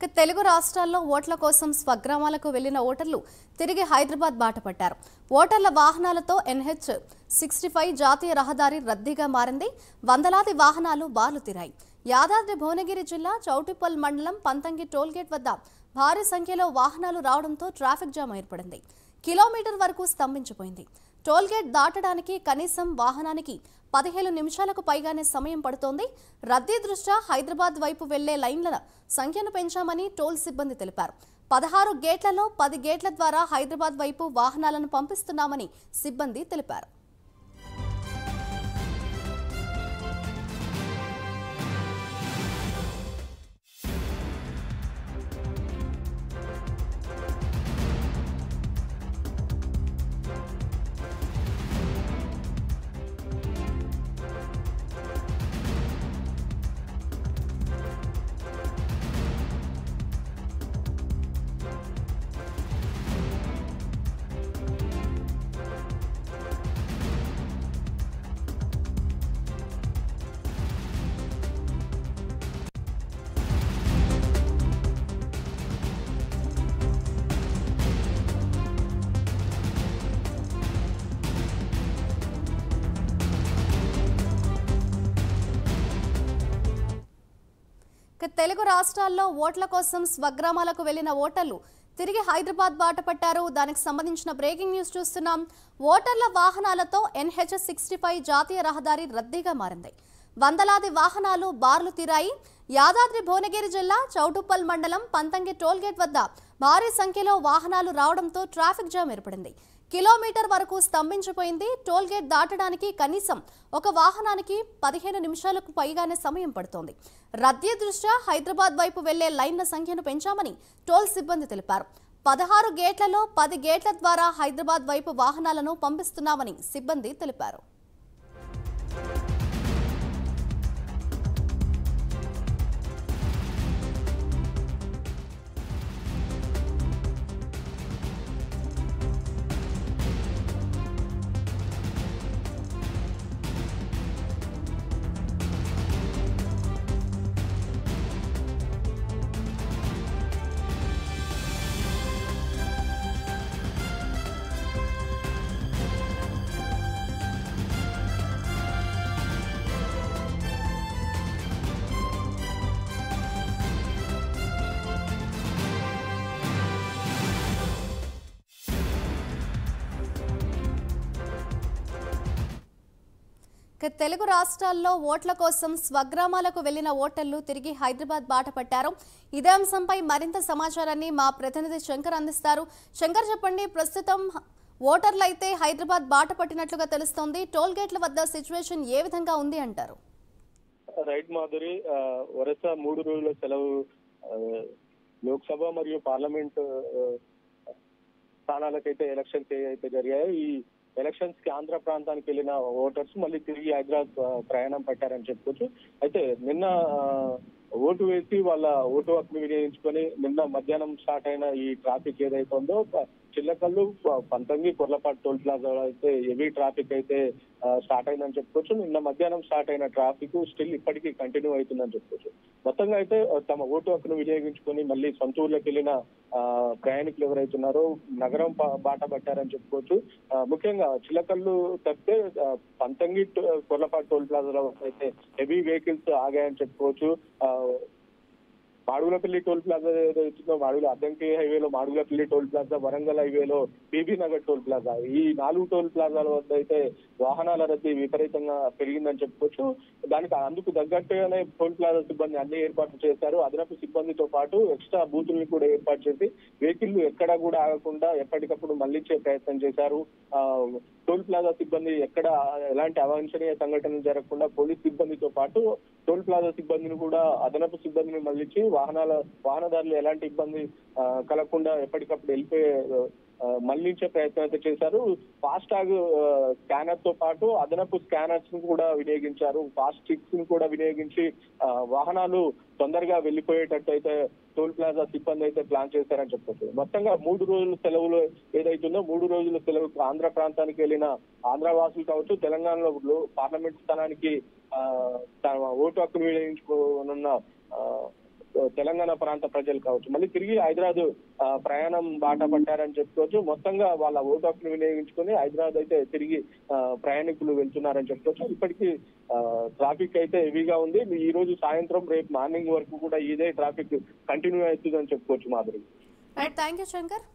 తెలుగు రాష్ట్రాల్లో ఓట్ల కోసం స్వగ్రామాలకు వెళ్లిన ఓటర్లు తిరిగి హైదరాబాద్ బాట పట్టారు. ఓటర్ల వాహనాలతో NH-65 జాతీయ రహదారి రద్దీగా మారింది. వందలాది వాహనాలు బారులుతీరాయి. యాదాద్రి భువనగిరి జిల్లా చౌటుప్పల్ మండలం పంతంగి టోల్గేట్ వద్ద భారీ సంఖ్యలో వాహనాలు రావడంతో ట్రాఫిక్ జామ్ ఏర్పడింది. కిలోమీటర్ వరకు స్తంభించిపోయింది. టోల్గేట్ దాటడానికి కనీసం వాహనానికి 15 నిమిషాలకు పైగానే సమయం పడుతోంది. రద్దీ దృష్ట్యా హైదరాబాద్ వైపు వెళ్లే లైన్ల సంఖ్యను పెంచామని టోల్ సిబ్బంది తెలిపారు. 16 గేట్లలో 10 గేట్ల ద్వారా హైదరాబాద్ వైపు వాహనాలను పంపిస్తున్నామని సిబ్బంది తెలిపారు. తెలుగు రాష్ట్రాల్లో ఓట్ల కోసం స్వగ్రామాలకు వెళ్లిన ఓటర్లు తిరిగి హైదరాబాద్ బాట పట్టారు. దానికి సంబంధించిన బ్రేకింగ్ న్యూస్ చూస్తున్నాం. ఓటర్ల వాహనాలతో NH-65 జాతీయ రహదారి రద్దీగా మారింది. వందలాది వాహనాలు బార్లు తీరాయి. యాదాద్రి భువనగిరి జిల్లా చౌటుప్పల్ మండలం పంతంగి టోల్గేట్ వద్ద భారీ సంఖ్యలో వాహనాలు రావడంతో ట్రాఫిక్ జామ్ ఏర్పడింది. కిలోమీటర్ వరకు స్తంభించిపోయింది. టోల్గేట్ దాటడానికి కనీసం ఒక వాహనానికి 15 నిమిషాలకు పైగానే సమయం పడుతోంది. రద్దీ దృష్ట్యా హైదరాబాద్ వైపు వెళ్లే లైన్ల సంఖ్యను పెంచామని టోల్ సిబ్బంది తెలిపారు. 16 గేట్లలో 10 గేట్ల ద్వారా హైదరాబాద్ వైపు వాహనాలను పంపిస్తున్నామని సిబ్బంది తెలిపారు. తెలుగు రాష్ట్రాల్లో ఓట్ల కోసం స్వగ్రామాలకు వెళ్లిన ఓటర్లు తిరిగి హైదరాబాద్ బాట పట్టారు. ఇదే అంశంపై మరింత సమాచారాన్ని మా ప్రతినిధి శంకర్ అందిస్తారు. శంకర్, చెప్పండి, ప్రస్తుతం ఓటర్లు అయితే హైదరాబాద్ బాట పట్టినట్లుగా తెలుస్తోంది. టోల్ గేట్ల వద్ద సిచ్యువేషన్ ఏ విధంగా ఉంది అంటారు? రైట్ మాధురి, వరుస 3 రోజుల సెలవు లోక్సభ మరియు పార్లమెంట్ స్థానాలకైతే ఎలక్షన్స్ అయితే జరిగాయి. ఈ ఎలక్షన్స్ కి ఆంధ్ర ప్రాంతానికి వెళ్ళిన ఓటర్స్ మళ్ళీ తిరిగి హైదరాబాద్ ప్రయాణం పట్టారని చెప్పుకోవచ్చు. అయితే నిన్న ఓటు వేసి వాళ్ళ ఓటు హక్కును వినియోగించుకొని నిన్న మధ్యాహ్నం స్టార్ట్ అయిన ఈ ట్రాఫిక్ ఏదైతే ఉందో చిల్లకల్లు పంతంగి కొర్లపాటు టోల్ ప్లాజా అయితే హెవీ ట్రాఫిక్ అయితే స్టార్ట్ అయిందని చెప్పుకోవచ్చు. నిన్న మధ్యాహ్నం స్టార్ట్ అయిన ట్రాఫిక్ స్టిల్ ఇప్పటికీ కంటిన్యూ అవుతుందని చెప్పుకోవచ్చు. మొత్తంగా అయితే తమ ఓటు హక్కును వినియోగించుకొని మళ్ళీ సొంత ఊర్లోకి వెళ్ళిన ప్రయాణికులు ఎవరైతున్నారో నగరం బాట పట్టారని చెప్పుకోవచ్చు. ముఖ్యంగా చిల్లకల్లు తప్పితే పంతంగి కొర్లపాటు టోల్ ప్లాజాలో అయితే హెవీ వెహికల్స్ ఆగాయని చెప్పుకోవచ్చు. మాడుగులపల్లి టోల్ ప్లాజా ఏదైతుందో అద్దంకి హైవేలో మాడుగులపల్లి టోల్ ప్లాజా, వరంగల్ హైవేలో బీబీ నగర్ టోల్ ప్లాజా, ఈ 4 టోల్ ప్లాజాల వద్ద అయితే వాహనాల రద్దీ విపరీతంగా పెరిగిందని చెప్పుకోవచ్చు. అందుకు తగ్గట్టుగానే టోల్ ప్లాజా సిబ్బంది అన్ని ఏర్పాట్లు చేశారు. అదనపు సిబ్బందితో పాటు ఎక్స్ట్రా బూతుల్ని కూడా ఏర్పాటు చేసి వెహికల్ ఎక్కడా కూడా ఆగకుండా ఎప్పటికప్పుడు మళ్లించే ప్రయత్నం చేశారు. టోల్ ప్లాజా సిబ్బంది ఎక్కడ ఎలాంటి అవాంఛనీయ సంఘటనలు జరగకుండా పోలీస్ సిబ్బందితో పాటు టోల్ ప్లాజా సిబ్బందిని కూడా అదనపు సిబ్బందిని మళ్లించి వాహనదారులు ఎలాంటి ఇబ్బంది కలగకుండా ఎప్పటికప్పుడు వెళ్ళిపోయే మళ్లించే ప్రయత్నం అయితే చేశారు. ఫాస్టాగ్ స్కానర్ తో పాటు అదనపు స్కానర్స్ ను కూడా వినియోగించారు. ఫాస్ట్ స్టిక్స్ ను కూడా వినియోగించి వాహనాలు తొందరగా వెళ్లిపోయేటట్టు అయితే టోల్ ప్లాజా సిబ్బంది అయితే ప్లాన్ చేశారని చెప్పొచ్చు. మొత్తంగా 3 రోజుల సెలవులు ఏదైతుందో 3 రోజుల సెలవుకు ఆంధ్ర ప్రాంతానికి వెళ్ళిన ఆంధ్ర వాసులు కావచ్చు, తెలంగాణలో పార్లమెంట్ స్థానానికి తన ఓటు హక్కును వినియోగించుకోనున్న తెలంగాణ ప్రాంత ప్రజలు కావచ్చు మళ్ళీ తిరిగి హైదరాబాద్ ప్రయాణం బాట పట్టారని చెప్పుకోవచ్చు. మొత్తంగా వాళ్ళ ఓటు హక్కును వినియోగించుకొని హైదరాబాద్ అయితే తిరిగి ప్రయాణికులు వెళ్తున్నారని చెప్పుకోవచ్చు. ఇప్పటికీ ట్రాఫిక్ అయితే హెవీగా ఉంది. ఈ రోజు సాయంత్రం రేపు మార్నింగ్ వరకు కూడా ఇదే ట్రాఫిక్ కంటిన్యూ అవుతుందని చెప్పుకోవచ్చు. మాధురి. Thank you Shankar.